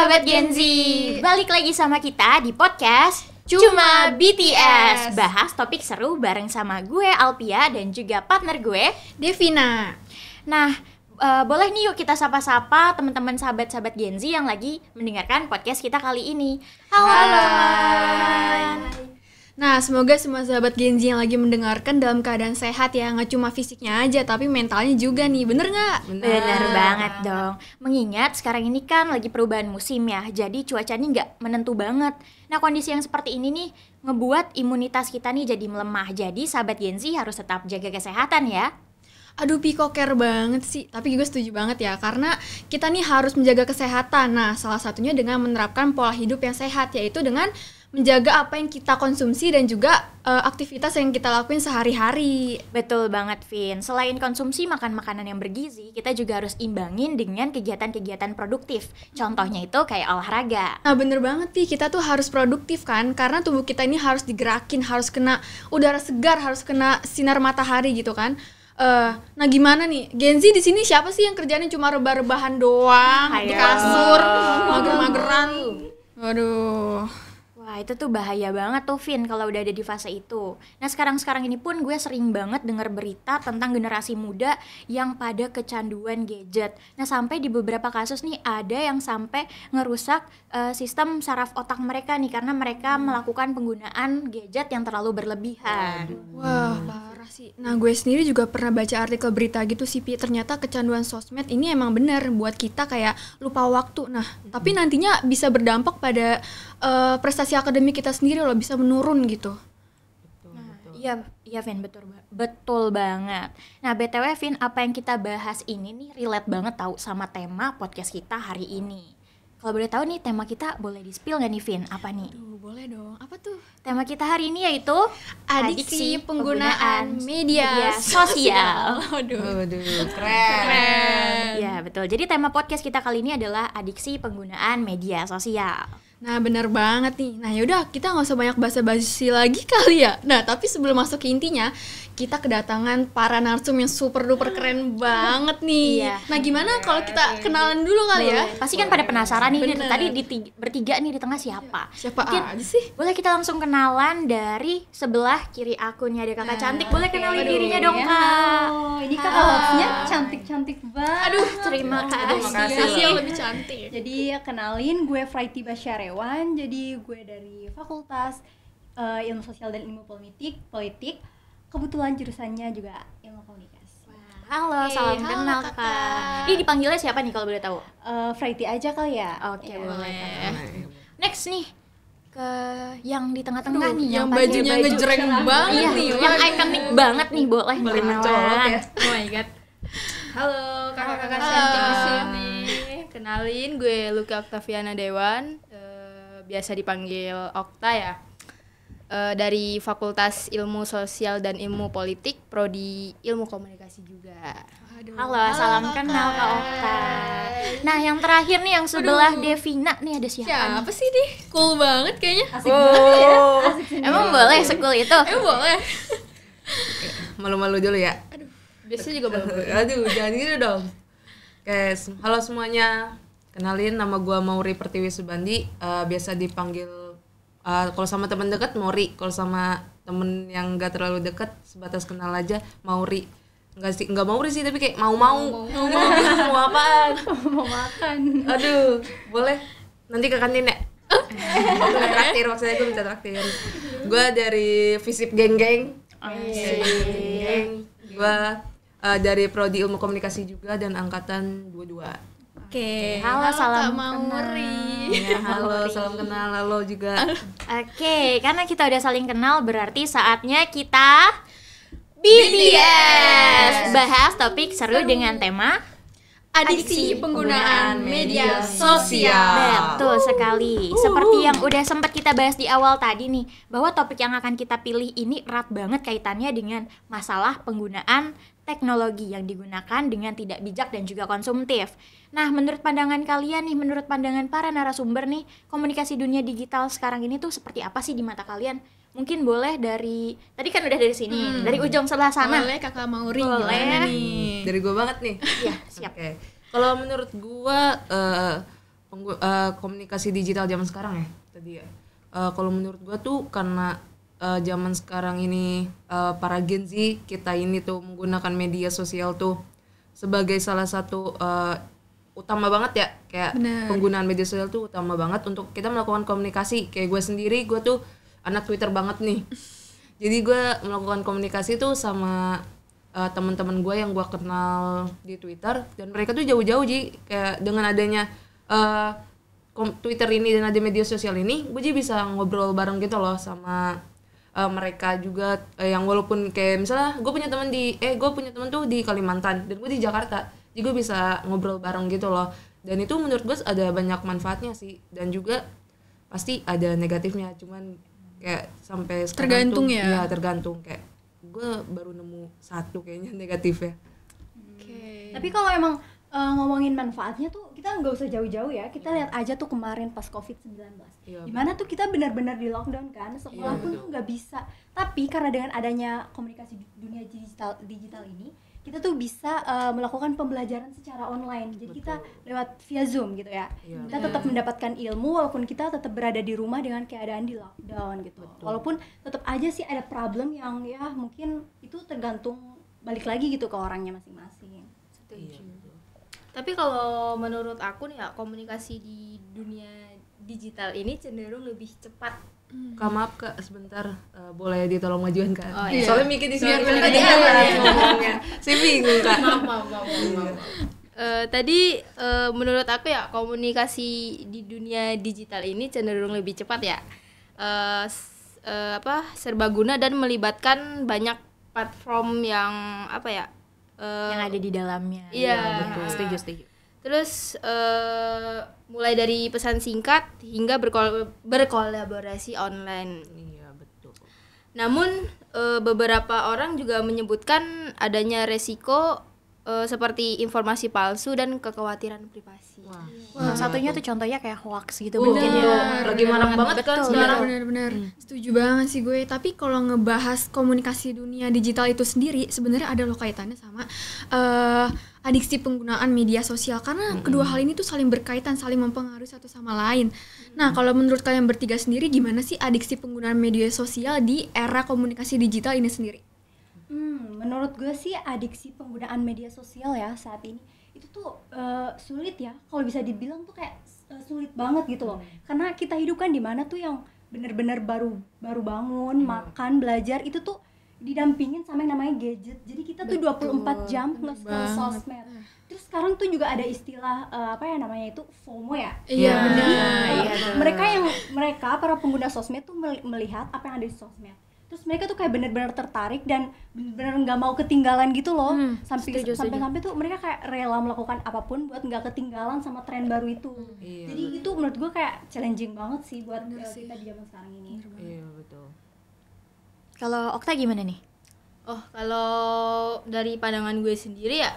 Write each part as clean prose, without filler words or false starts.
Sahabat Gen Z, balik lagi sama kita di podcast Cuma BTS. Bahas topik seru bareng sama gue Alpia dan juga partner gue Devina. Nah, boleh nih yuk kita sapa-sapa teman-teman sahabat-sahabat Gen Z yang lagi mendengarkan podcast kita kali ini. Halo teman-teman. Nah, semoga semua sahabat Gen Z yang lagi mendengarkan dalam keadaan sehat ya. Nggak cuma fisiknya aja, tapi mentalnya juga nih. Bener nggak? Bener banget dong. Mengingat sekarang ini kan lagi perubahan musim ya, jadi cuacanya nggak menentu banget. Nah, kondisi yang seperti ini nih ngebuat imunitas kita nih jadi melemah. Jadi sahabat Gen Z harus tetap jaga kesehatan ya. Aduh, Piko care banget sih. Tapi gue setuju banget ya, karena kita nih harus menjaga kesehatan. Nah, salah satunya dengan menerapkan pola hidup yang sehat, yaitu dengan menjaga apa yang kita konsumsi dan juga aktivitas yang kita lakuin sehari-hari. Betul banget, Vin. Selain konsumsi makan makanan yang bergizi, kita juga harus imbangin dengan kegiatan-kegiatan produktif. Contohnya itu kayak olahraga. Nah, bener banget nih, kita tuh harus produktif kan, karena tubuh kita ini harus digerakin, harus kena udara segar, harus kena sinar matahari gitu kan. Nah, gimana nih, Gen Z di sini siapa sih yang kerjanya cuma rebah-rebahan doang di kasur, mager-mageran? Waduh. Wah, itu tuh bahaya banget tuh, Vin, kalau udah ada di fase itu. Nah, sekarang ini pun gue sering banget dengar berita tentang generasi muda yang pada kecanduan gadget. Nah, sampai di beberapa kasus nih ada yang sampai ngerusak sistem saraf otak mereka nih karena mereka melakukan penggunaan gadget yang terlalu berlebihan. Wah, parah sih. Nah, gue sendiri juga pernah baca artikel berita gitu sih, Pi. Ternyata kecanduan sosmed ini emang bener buat kita kayak lupa waktu. Nah, tapi nantinya bisa berdampak pada prestasi akademik kita sendiri loh, bisa menurun gitu. Iya Vin, betul banget. Nah, BTW Vin, apa yang kita bahas ini nih relate banget tahu sama tema podcast kita hari ini. Kalau boleh tahu nih tema kita boleh di-spill nggak nih Vin? Apa nih? Boleh dong. Apa tuh? Tema kita hari ini yaitu Adiksi penggunaan media sosial. Waduh, keren. Ya betul. Jadi tema podcast kita kali ini adalah adiksi penggunaan media sosial. Nah, benar banget nih. Nah, yaudah, kita nggak usah banyak basa-basi lagi kali ya. Nah, tapi sebelum masuk ke intinya, kita kedatangan para narsum yang super duper keren banget nih. Iya. Nah, gimana kalau kita kenalan dulu kali ya? Pasti kan pada penasaran nih, Bener. tadi bertiga nih di tengah siapa? Siapa Mungkin aja sih? boleh kita langsung kenalan dari sebelah kiri akunnya ada kakak cantik. Boleh kenalin dirinya dong, Kak. Oh, ini kakak hostnya cantik-cantik banget. Aduh, terima kasih. Kasih yang lebih cantik. Jadi kenalin, gue Fraiti Basyarewan. Jadi gue dari Fakultas Ilmu Sosial dan Ilmu Politik. Kebetulan jurusannya juga Ilmu Komunikasi. Halo, salam halo, kenal Kakak. Kak. Ini dipanggilnya siapa nih kalau boleh tahu? Fraiti aja kali ya. Oke, Ya, boleh. Next nih ke yang di tengah-tengah nih yang pakai bajunya baju ngejreng banget iya, nih. yang ikonik banget nih, boleh Balik kenalan. mencolok ya. Oh my god. Halo kakak-kakak Halo. cantik di sini. Kenalin, gue Luka Octaviana Dewan, biasa dipanggil Okta ya. Dari Fakultas Ilmu Sosial dan Ilmu Politik, prodi Ilmu Komunikasi juga. Halo, salam kenal Kak Okta. Nah, yang terakhir nih yang sebelah Devina nih ada siapa? Siapa sih nih? Cool banget kayaknya. Asik banget ya. Asik sendiri. Emang boleh sekul itu? Boleh. Malu-malu dulu ya. Biasanya juga belum. Aduh, jangan gitu dong. Oke, halo semuanya. Kenalin, nama gua Mauri Pertiwi Subandi. Biasa dipanggil kalau sama teman dekat Mauri, kalau sama temen yang nggak terlalu dekat sebatas kenal aja Mauri. Nggak Mauri sih, tapi kayak mau mau apaan? Mau makan. Aduh, boleh nanti ke kantin ya. Gue traktir, maksudnya gue minta traktir. Gue dari Visip Geng. Gue dari prodi Ilmu Komunikasi juga dan angkatan 22. Oke. Halo, salam Kak Mauri. Ya, halo, salam kenal, halo juga. Oke, karena kita udah saling kenal berarti saatnya kita BTS. Bahas topik seru dengan tema Adiksi penggunaan media sosial. Betul sekali. Seperti yang udah sempat kita bahas di awal tadi nih, bahwa topik yang akan kita pilih ini erat banget kaitannya dengan masalah penggunaan teknologi yang digunakan dengan tidak bijak dan juga konsumtif. Nah, menurut pandangan kalian nih, menurut pandangan para narasumber nih, komunikasi dunia digital sekarang ini tuh seperti apa sih di mata kalian? Mungkin boleh dari, tadi kan udah dari sini, dari ujung sebelah sana. Boleh Kakak Mauri, Boleh. gimana nih? Dari gue banget nih. Iya, siap. Oke. Kalau menurut gua komunikasi digital zaman sekarang ya tadi ya. Kalau menurut gue tuh karena zaman sekarang ini para Gen Z kita ini tuh menggunakan media sosial tuh sebagai salah satu utama banget ya, kayak penggunaan media sosial tuh utama banget untuk kita melakukan komunikasi. Kayak gue sendiri, gue tuh anak Twitter banget nih. Jadi gue melakukan komunikasi tuh sama teman-teman gue yang gue kenal di Twitter, dan mereka tuh jauh-jauh Ji, kayak dengan adanya Twitter ini dan ada media sosial ini, gue jadi bisa ngobrol bareng gitu loh sama mereka juga, yang walaupun kayak misalnya gue punya teman tuh di Kalimantan dan gue di Jakarta, jadi gue bisa ngobrol bareng gitu loh. Dan itu menurut gue ada banyak manfaatnya sih, dan juga pasti ada negatifnya, cuman kayak sampai sekarang tergantung tuh, ya? Tergantung, kayak gue baru nemu satu kayaknya negatif ya. Tapi kalau emang ngomongin manfaatnya tuh kita nggak usah jauh-jauh ya, kita lihat aja tuh kemarin pas COVID-19, dimana tuh kita benar-benar di lockdown kan, sekolah pun tuh nggak bisa. Tapi karena dengan adanya komunikasi dunia digital ini, kita tuh bisa melakukan pembelajaran secara online. Jadi kita lewat via Zoom gitu ya. Kita tetap mendapatkan ilmu walaupun kita tetap berada di rumah dengan keadaan di lockdown gitu. Walaupun tetap aja sih ada problem yang ya mungkin itu tergantung balik lagi gitu ke orangnya masing-masing. Tapi kalau menurut aku nih ya, komunikasi di dunia digital ini cenderung lebih cepat. Kak, maaf Kak, sebentar, boleh ditolong majuan Kak? Oh, iya. Soalnya mikir di sini Biar kan kelihatan tadi ngomongnya. Saya bingung Kak. Tadi menurut aku ya, komunikasi di dunia digital ini cenderung lebih cepat ya. Serbaguna dan melibatkan banyak platform yang yang ada di dalamnya. Iya, betul. Setuju. Terus mulai dari pesan singkat hingga berkolaborasi online. Iya, betul. Namun beberapa orang juga menyebutkan adanya resiko seperti informasi palsu dan kekhawatiran privasi. Wah, satunya tuh contohnya kayak hoax gitu Betul. mungkin ya. Lagi marak banget kan sekarang. Benar-benar setuju banget sih gue. Tapi kalau ngebahas komunikasi dunia digital itu sendiri, sebenarnya ada loh kaitannya sama adiksi penggunaan media sosial, karena kedua hal ini tuh saling berkaitan, saling mempengaruhi satu sama lain. Nah, kalau menurut kalian bertiga sendiri, gimana sih adiksi penggunaan media sosial di era komunikasi digital ini sendiri? Menurut gue sih adiksi penggunaan media sosial ya saat ini itu tuh sulit ya, kalau bisa dibilang tuh kayak sulit banget gitu loh, karena kita hidup kan di mana tuh yang benar-benar baru bangun, makan, belajar itu tuh didampingin sama yang namanya gadget. Jadi kita tuh 24 jam nge-scroll sosmed. Terus sekarang tuh juga ada istilah itu FOMO ya. Iya, Jadi benar. para pengguna sosmed tuh melihat apa yang ada di sosmed. Terus mereka tuh kayak benar-benar tertarik dan benar-benar nggak mau ketinggalan gitu loh. Sampai tuh mereka kayak rela melakukan apapun buat nggak ketinggalan sama tren baru itu. Jadi itu menurut gue kayak challenging banget sih buat kita di zaman sekarang ini. Iya, betul. Kalau Okta gimana nih? Kalau dari pandangan gue sendiri ya,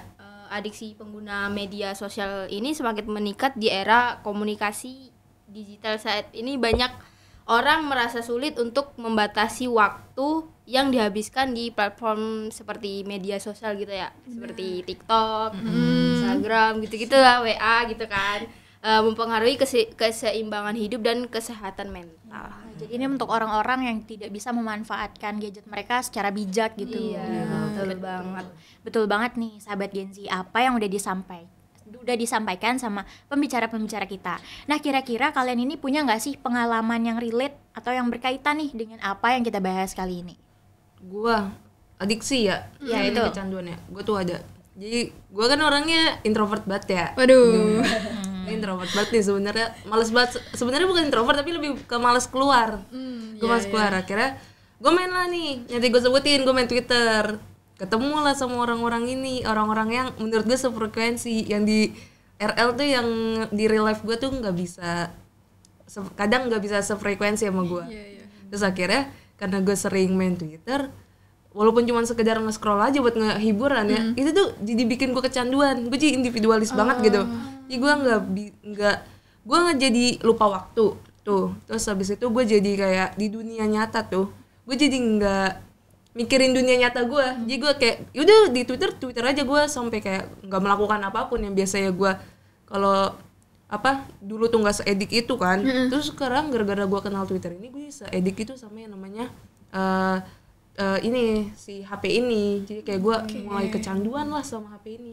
adiksi pengguna media sosial ini semakin meningkat di era komunikasi digital saat ini. Banyak orang merasa sulit untuk membatasi waktu yang dihabiskan di platform seperti media sosial gitu ya, seperti TikTok, Instagram gitu-gitu lah, WA gitu kan. Mempengaruhi keseimbangan hidup dan kesehatan mental. Jadi ini untuk orang-orang yang tidak bisa memanfaatkan gadget mereka secara bijak gitu. Iya, betul banget. Betul banget nih sahabat Gen Z, apa yang udah disampaikan sama pembicara-pembicara kita. Nah, kira-kira kalian ini punya nggak sih pengalaman yang relate atau yang berkaitan nih dengan apa yang kita bahas kali ini? Gua adiksi ya. Ya, itu. Kecanduan ya. Gua tuh ada. Jadi gua kan orangnya introvert banget ya. Waduh. Introvert banget nih sebenarnya, males banget. Sebenarnya bukan introvert tapi lebih ke males keluar. Gue males keluar. Akhirnya gue main lah nih. Nanti gue sebutin, gue main Twitter. Ketemu lah sama orang-orang ini, orang-orang yang menurut gue sefrekuensi. Yang di RL tuh yang di real life gue tuh nggak bisa, kadang nggak bisa sefrekuensi sama gue. Terus akhirnya karena gue sering main Twitter, walaupun cuma sekedar nge-scroll aja buat ngehiburan ya, itu tuh jadi bikin gue kecanduan. Gue jadi individualis banget gitu. Jadi gue nggak jadi lupa waktu tuh. Terus habis itu gue jadi kayak di dunia nyata tuh, gue jadi nggak mikirin dunia nyata gue. Jadi gue kayak yaudah di Twitter aja, gue sampai kayak nggak melakukan apapun yang biasanya gue kalau dulu tuh nggak seedik itu kan. Terus sekarang gara-gara gue kenal Twitter ini, gue seedik itu sama yang namanya ini si HP ini. Jadi kayak gue mulai kecanduan lah sama HP ini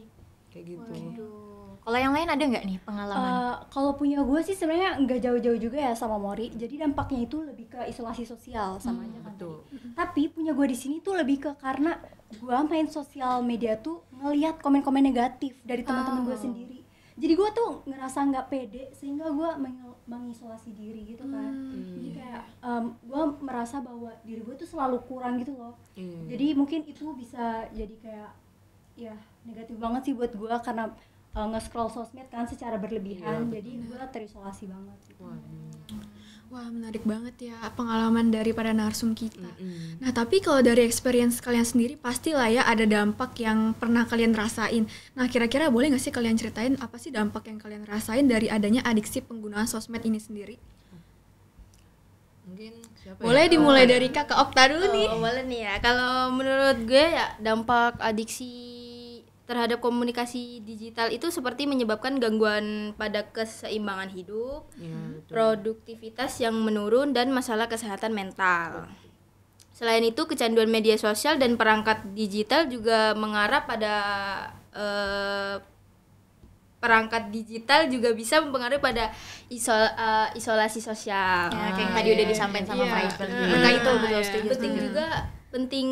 kayak gitu. Kalau yang lain ada nggak nih pengalaman? Kalau punya gue sih sebenarnya nggak jauh-jauh juga ya sama Mori. Jadi dampaknya itu lebih ke isolasi sosial sama aja kan. Betul. Tapi punya gue di sini tuh lebih ke karena gue main sosial media tuh ngelihat komen-komen negatif dari teman-teman gue sendiri. Jadi gue tuh ngerasa nggak pede sehingga gue mengisolasi diri gitu kan. Jadi kayak gue merasa bahwa diri gue tuh selalu kurang gitu loh. Jadi mungkin itu bisa jadi kayak ya negatif banget sih buat gue karena nge-scroll sosmed kan secara berlebihan. Jadi gue terisolasi banget gitu. Wah, menarik banget ya pengalaman daripada narsum kita. Nah, tapi kalau dari experience kalian sendiri pastilah ya ada dampak yang pernah kalian rasain. Nah, kira-kira boleh nggak sih kalian ceritain apa sih dampak yang kalian rasain dari adanya adiksi penggunaan sosmed ini sendiri? Mungkin siapa Boleh dimulai dari Kak ke Okta dulu nih. Boleh nih ya. Kalau menurut gue ya dampak adiksi terhadap komunikasi digital itu seperti menyebabkan gangguan pada keseimbangan hidup, produktivitas yang menurun, dan masalah kesehatan mental. Selain itu, kecanduan media sosial dan perangkat digital juga mengarah pada perangkat digital juga bisa mempengaruhi pada isolasi sosial. Ya, kayak yang tadi udah disampaikan sama Fraser. Nah, itu betul setuju. Penting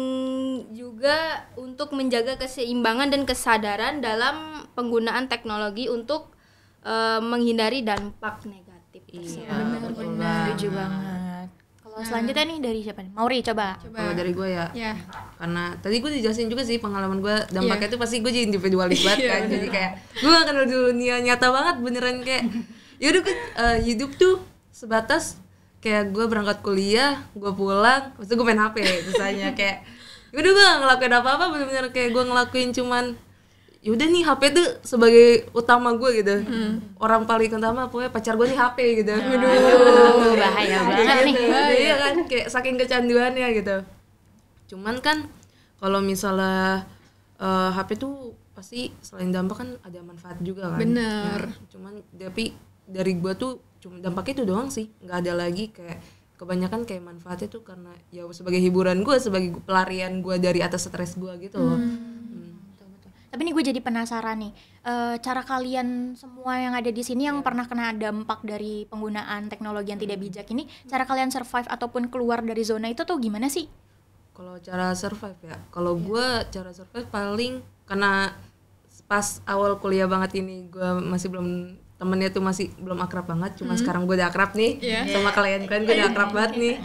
juga untuk menjaga keseimbangan dan kesadaran dalam penggunaan teknologi untuk menghindari dampak negatif tersebut. Benar, setuju banget. Kalau selanjutnya nih dari siapa nih? Mauri, coba. Kalau dari gue ya, Ya. karena tadi gue dijelasin juga sih pengalaman gue, dampaknya tuh pasti gue jadi individualis banget kan. Jadi kayak gue gak kenal dunia nyata banget, beneran kayak yaudah hidup tuh sebatas kayak gue berangkat kuliah, gue pulang, terus gue main HP misalnya kayak yaudah gue gak ngelakuin apa-apa, bener-bener kayak gue ngelakuin cuman yaudah nih HP tuh sebagai utama gue gitu. Orang paling utama pokoknya pacar gue nih HP gitu. Aduh, bahaya banget nih. Iya kan, kayak saking kecanduannya gitu. Cuman kan kalau misalnya HP tuh pasti selain dampak kan ada manfaat juga kan. Bener. Ya, cuman tapi dari gue tuh cuma dampaknya itu doang sih, nggak ada lagi. Kayak kebanyakan kayak manfaatnya tuh karena ya sebagai hiburan gue, sebagai pelarian gue dari atas stres gue gitu loh. Tapi nih gue jadi penasaran nih, cara kalian semua yang ada di sini yang pernah kena dampak dari penggunaan teknologi yang tidak bijak ini, cara kalian survive ataupun keluar dari zona itu tuh gimana sih? Kalau cara survive ya, kalau gue cara survive paling karena pas awal kuliah banget ini gue masih belum, temennya tuh masih belum akrab banget, cuma sekarang gue udah akrab nih sama kalian gue udah akrab banget nih.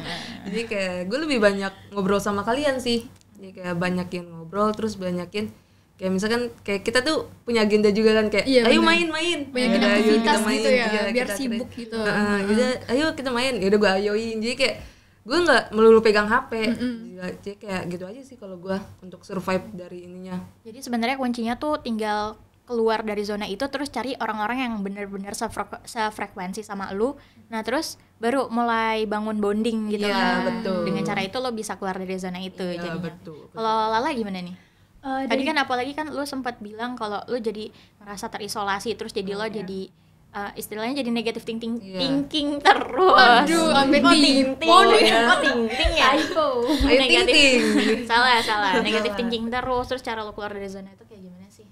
Jadi kayak gue lebih banyak ngobrol sama kalian sih, jadi kayak banyakin ngobrol, terus banyakin kayak misalkan kayak kita tuh punya agenda juga kan, kayak ayo main-main, Banyakin yaudah, aktivitas kita main, gitu ya, iya, biar kita sibuk gitu. Yaudah, ayo kita main, yaudah gue ayoin. Jadi kayak gue nggak melulu pegang HP, jadi kayak gitu aja sih kalau gue untuk survive dari ininya. Jadi sebenarnya kuncinya tuh tinggal keluar dari zona itu, terus cari orang-orang yang benar-benar sefrekuensi sama lu. Nah terus baru mulai bangun bonding gitu kan. Betul. Dengan cara itu lo bisa keluar dari zona itu. Iya, jadinya. betul. Kalau Lala gimana nih? Tadi Dari- kan apalagi kan lu sempat bilang kalau lu jadi merasa terisolasi, terus jadi lo jadi istilahnya jadi negative thinking terus. Aduh, sampai ting ya. Negatif. Salah. Negative thinking terus cara lo keluar dari zona itu kayak gimana sih?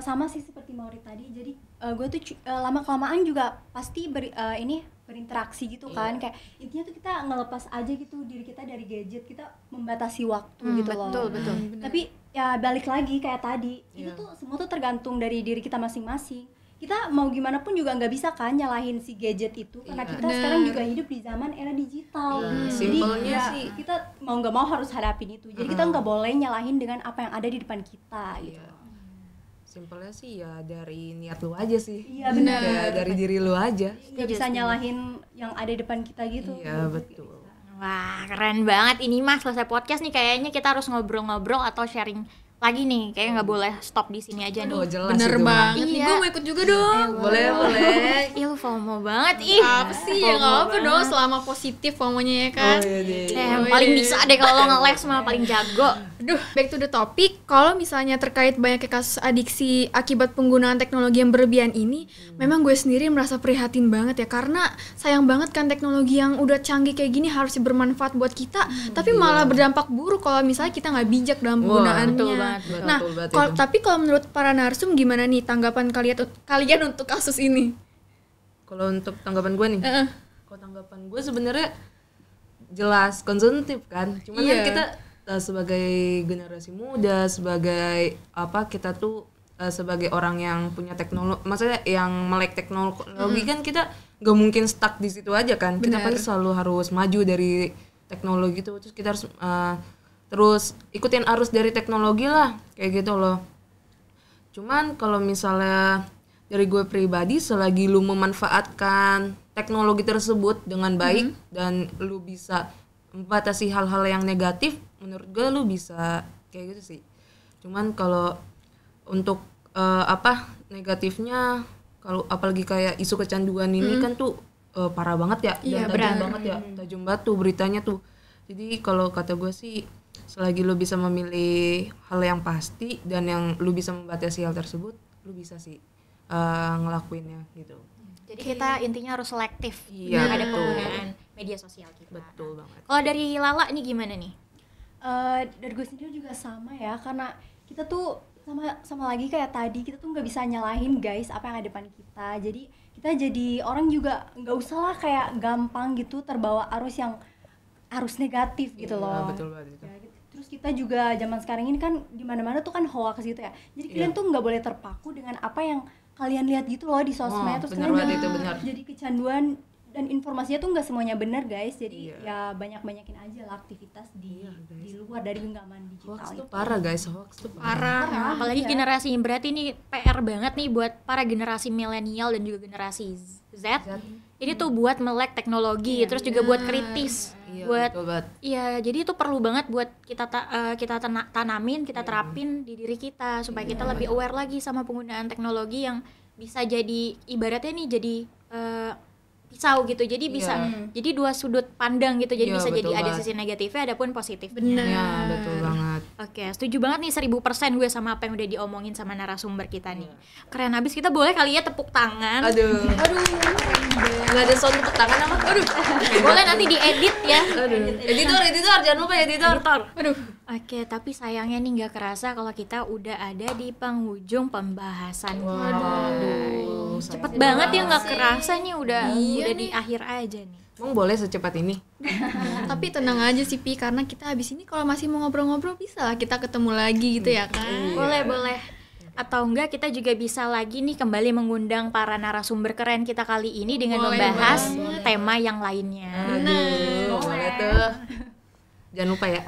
Sama sih seperti Mauri tadi. Jadi gue tuh lama kelamaan juga pasti berinteraksi gitu kan. Kayak intinya tuh kita ngelepas aja gitu diri kita dari gadget, kita membatasi waktu gitu loh. Betul. Tapi ya balik lagi kayak tadi, itu tuh semua tuh tergantung dari diri kita masing-masing. Kita mau gimana pun juga nggak bisa kan nyalahin si gadget itu, karena kita sekarang juga hidup di zaman era digital. Jadi Simpelnya ya, sih kita mau nggak mau harus hadapin itu. Jadi kita nggak boleh nyalahin dengan apa yang ada di depan kita gitu. simpelnya sih ya dari niat lu aja sih. Iya benar. Ya, dari diri lu aja. Nggak bisa nyalahin yang ada di depan kita gitu. Iya betul. Wah, keren banget ini Mas. Selesai podcast nih kayaknya kita harus ngobrol-ngobrol atau sharing lagi nih. Kayaknya nggak boleh stop di sini aja nih. Oh jelas Bener itu. banget nih, Iya. gue mau ikut juga dong. Boleh. Ih, lu FOMO banget ih. Apa sih ya, nggak apa dong, selama positif FOMO-nya ya kan. Oh, iya deh. Yang paling bisa deh kalau lo nge-live sama paling jago. Aduh, back to the topic. Kalau misalnya terkait banyaknya kasus adiksi akibat penggunaan teknologi yang berlebihan ini, memang gue sendiri merasa prihatin banget ya, karena sayang banget kan teknologi yang udah canggih kayak gini harusnya bermanfaat buat kita, tapi malah berdampak buruk kalau misalnya kita nggak bijak dalam penggunaannya. betul banget. Nah, tapi kalau menurut para narsum gimana nih tanggapan kalian untuk kasus ini? Kalau untuk tanggapan gue nih, kalau tanggapan gue sebenarnya jelas konsumtif kan, cuman kan kita sebagai generasi muda, sebagai kita tuh sebagai orang yang punya teknologi, maksudnya yang melek teknologi kan kita nggak mungkin stuck di situ aja kan. Kita pasti selalu harus maju dari teknologi itu, terus kita harus terus ikutin arus dari teknologi lah, kayak gitu loh. Cuman kalau misalnya dari gue pribadi, selagi lu memanfaatkan teknologi tersebut dengan baik dan lu bisa membatasi hal-hal yang negatif, menurut gue lu bisa kayak gitu sih. Cuman kalau untuk negatifnya, kalau apalagi kayak isu kecanduan ini kan tuh parah banget ya, dan tajam banget ya, tajam banget tuh beritanya tuh. Jadi kalau kata gue sih, selagi lu bisa memilih hal yang pasti dan yang lu bisa membatasi hal tersebut, lu bisa sih ngelakuinnya gitu. Jadi kita intinya harus selektif betul. terhadap penggunaan media sosial kita. Betul banget. Kalau dari Lala ini gimana nih? Dari gue sendiri juga sama ya, karena kita tuh sama lagi kayak tadi, kita tuh nggak bisa nyalahin guys apa yang ada depan kita. Jadi kita jadi orang juga nggak usah lah kayak gampang gitu terbawa arus negatif gitu loh. Betul banget itu. Ya, gitu. Terus kita juga zaman sekarang ini kan di mana-mana tuh kan hoax gitu ya. Jadi kalian tuh nggak boleh terpaku dengan apa yang kalian lihat gitu loh di sosmed. Terus kalian jadi kecanduan, dan informasinya tuh nggak semuanya benar guys. Jadi ya banyakin aja lah aktivitas di luar dari genggaman digital. Hoax tuh parah guys, hoax tuh Parah. Apalagi generasi berarti ini PR banget nih buat para generasi milenial dan juga generasi Z. Ini tuh buat melek teknologi, terus juga buat kritis. Jadi itu perlu banget buat kita tanamin, kita terapin di diri kita supaya kita lebih aware lagi sama penggunaan teknologi yang bisa jadi ibaratnya nih jadi pisau gitu. Jadi bisa jadi dua sudut pandang gitu. Jadi bisa jadi ada sisi negatifnya, ada pun positifnya. Benar. Ya, betul banget. Oke, setuju banget nih 1000% gue sama apa yang udah diomongin sama narasumber kita nih. Keren abis, kita boleh kali ya tepuk tangan. Aduh. Nggak ada sound tepuk tangan apa? Aduh. Boleh nanti diedit ya. Editor, jangan lupa editor. Aduh. Oke, tapi sayangnya nih nggak kerasa kalau kita udah ada di penghujung pembahasan kita. Cepet banget ya, nggak kerasa nih udah di akhir aja nih. Emang boleh secepat ini? Tapi tenang aja sih Pi, karena kita habis ini kalau masih mau ngobrol-ngobrol bisa lah kita ketemu lagi gitu ya kan. Boleh. Atau enggak kita juga bisa lagi nih kembali mengundang para narasumber keren kita kali ini dengan membahas tema yang lainnya. Boleh tuh. Jangan lupa ya.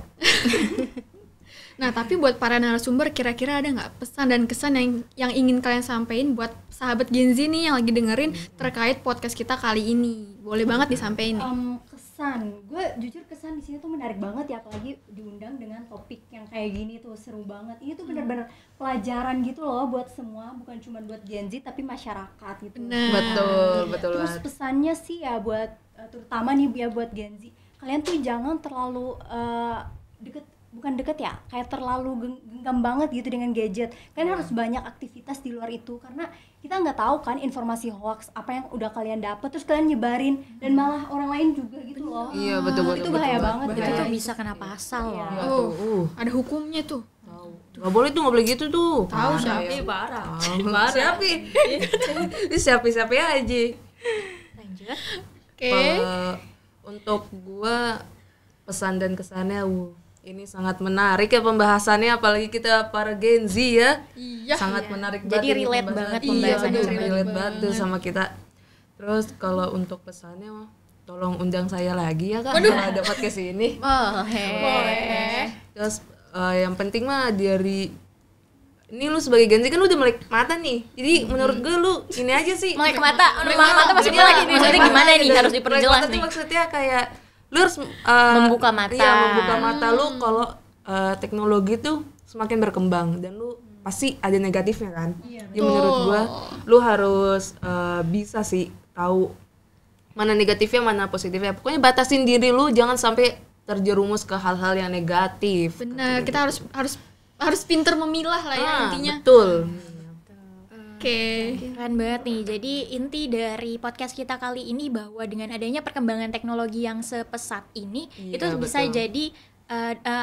Nah, tapi buat para narasumber, kira-kira ada nggak pesan dan kesan yang ingin kalian sampaikan buat sahabat Gen Z nih yang lagi dengerin terkait podcast kita kali ini? Boleh banget disampaikan nih. Kesan, gue jujur kesan di sini tuh menarik banget ya, apalagi diundang dengan topik yang kayak gini tuh seru banget. Ini tuh benar-benar pelajaran gitu loh buat semua, bukan cuma buat Gen Z tapi masyarakat gitu. Betul Terus pesannya sih ya buat terutama nih ya buat Gen Z, kalian tuh jangan terlalu bukan deket ya, kayak terlalu genggam banget gitu dengan gadget. Kalian harus banyak aktivitas di luar itu, karena kita nggak tahu kan informasi hoax apa yang udah kalian dapet terus kalian nyebarin dan malah orang lain juga gitu loh. Iya, betul. Itu bahaya banget. Itu tuh bisa kena pasal Iya. loh. Ada hukumnya tuh. Nggak boleh gitu tuh. Tahu Parah. Siapa aja. Lanjut. Kalau untuk gua pesan dan kesannya, ini sangat menarik ya pembahasannya, apalagi kita para Gen Z ya. Sangat menarik banget. Jadi relate banget pembahasannya. Relate banget tuh sama kita. Terus kalau untuk pesannya, tolong undang saya lagi ya Kak, kalau ada podcast ini. Boleh. Terus yang penting mah dari ini lu sebagai Gen Z kan lu udah melek mata nih. Jadi menurut gue lu ini aja sih. Melek mata maksudnya lagi maksudnya gimana nih, harus diperjelas nih. Maksudnya kayak lu harus membuka mata. Iya, membuka mata lu kalau teknologi tuh semakin berkembang dan lu pasti ada negatifnya kan. Jadi menurut gua lu harus bisa sih tahu mana negatifnya mana positifnya. Pokoknya batasin diri lu, jangan sampai terjerumus ke hal-hal yang negatif. Benar, kita harus pinter memilah lah ya intinya. Betul. Oke. Keren banget nih. Jadi inti dari podcast kita kali ini bahwa dengan adanya perkembangan teknologi yang sepesat ini, Iya, itu bisa betul. jadi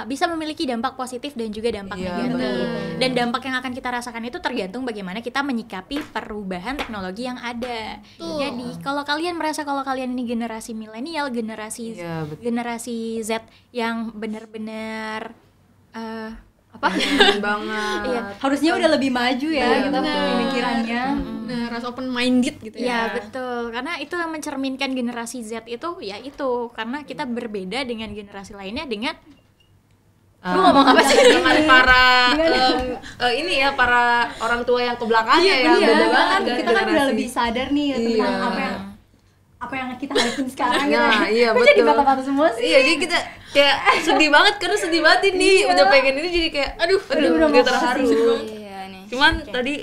bisa memiliki dampak positif dan juga dampak Iya, negatif. betul. Dan dampak yang akan kita rasakan itu tergantung bagaimana kita menyikapi perubahan teknologi yang ada. Jadi kalau kalian merasa kalau kalian ini generasi milenial, generasi Iya, betul. generasi Z yang benar-benar Keren banget. Iya. Harusnya udah lebih maju ya kita benar. pemikirannya. Nah, harus open minded gitu Ya ya. betul, karena itu yang mencerminkan generasi Z itu ya itu karena kita berbeda dengan generasi lainnya dengan Lu ngomong apa sih dengan para ini ya para orang tua yang kebelakangnya ya Iya, beda kan banget kita kan udah lebih sadar nih tentang Iya. apa yang kita hadapin sekarang Nah, gitu. iya, Kok jadi betul. kata-kata semua sih? Iya, jadi kita kayak sedih banget karena sedih banget ini udah pengen ini jadi kayak aduh udah mau terharu. Iya nih. Cuman tadi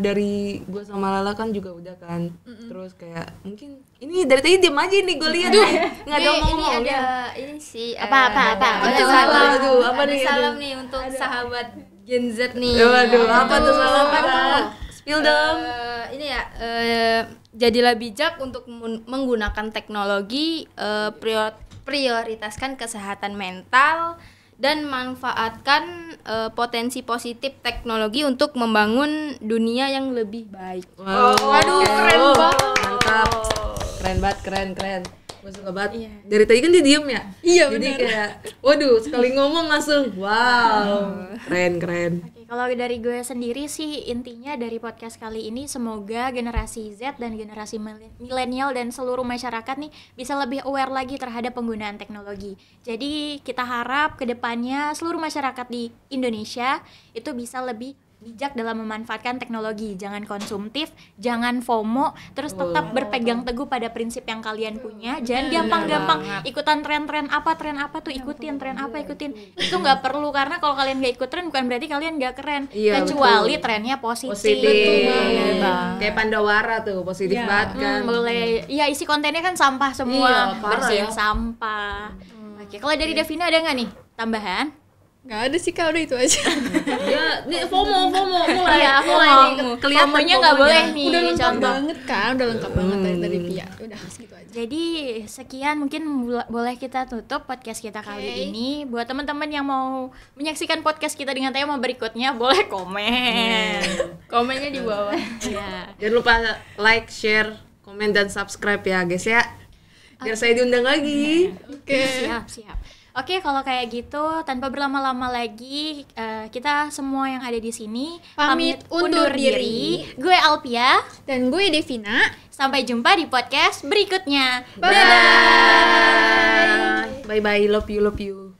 dari gue sama Lala kan juga udah kan. Terus kayak mungkin ini dari tadi diem aja nih gue lihat nggak ada Ini ngomong. ada ini sih Apa? ada Aduh, salam. aduh, apa Ada nih, salam nih untuk sahabat Gen Z nih. Waduh, apa tuh salam apa? Spill dong. Ini ya jadilah bijak untuk menggunakan teknologi, prioritaskan kesehatan mental dan manfaatkan potensi positif teknologi untuk membangun dunia yang lebih baik. Waduh, keren banget. Mantap. Keren banget, keren. Gue suka banget. Dari tadi kan dia diem ya? Iya, Jadi kayak, waduh, sekali ngomong langsung, wow, keren. Oke, kalau dari gue sendiri sih intinya dari podcast kali ini semoga generasi Z dan generasi milenial dan seluruh masyarakat nih bisa lebih aware lagi terhadap penggunaan teknologi. Jadi kita harap kedepannya seluruh masyarakat di Indonesia itu bisa lebih bijak dalam memanfaatkan teknologi, jangan konsumtif, jangan FOMO, terus tetap berpegang teguh pada prinsip yang kalian punya, jangan gampang-gampang ikutan tren apa tuh ikutin, itu nggak perlu karena kalau kalian nggak ikut tren bukan berarti kalian nggak keren, Iya, kecuali trennya positif. Positif. Bang. Kayak Pandawara tuh, positif banget kan. Boleh, ya isi kontennya kan sampah Iya, semua, parah bersihin ya. sampah. Oke, kalau dari Davina ada nggak nih tambahan? Nggak ada sih Kak, udah itu aja. Ya, ini FOMO mulai. Iya, mulai nih, kelihatan FOMO-nya nggak boleh nih. Udah lengkap contoh. banget kan, udah lengkap banget dari Pia. Udah segitu aja. Jadi sekian mungkin boleh kita tutup podcast kita kali ini. Buat teman-teman yang mau menyaksikan podcast kita dengan tema berikutnya boleh komen. Komennya di bawah. Ya. Jangan lupa like, share, komen dan subscribe ya guys ya. Biar saya diundang lagi. Oke. Siap. Oke, kalau kayak gitu tanpa berlama-lama lagi kita semua yang ada di sini Pamit undur diri. Gue Alpia. Dan gue Devina. Sampai jumpa di podcast berikutnya. Bye bye, love you.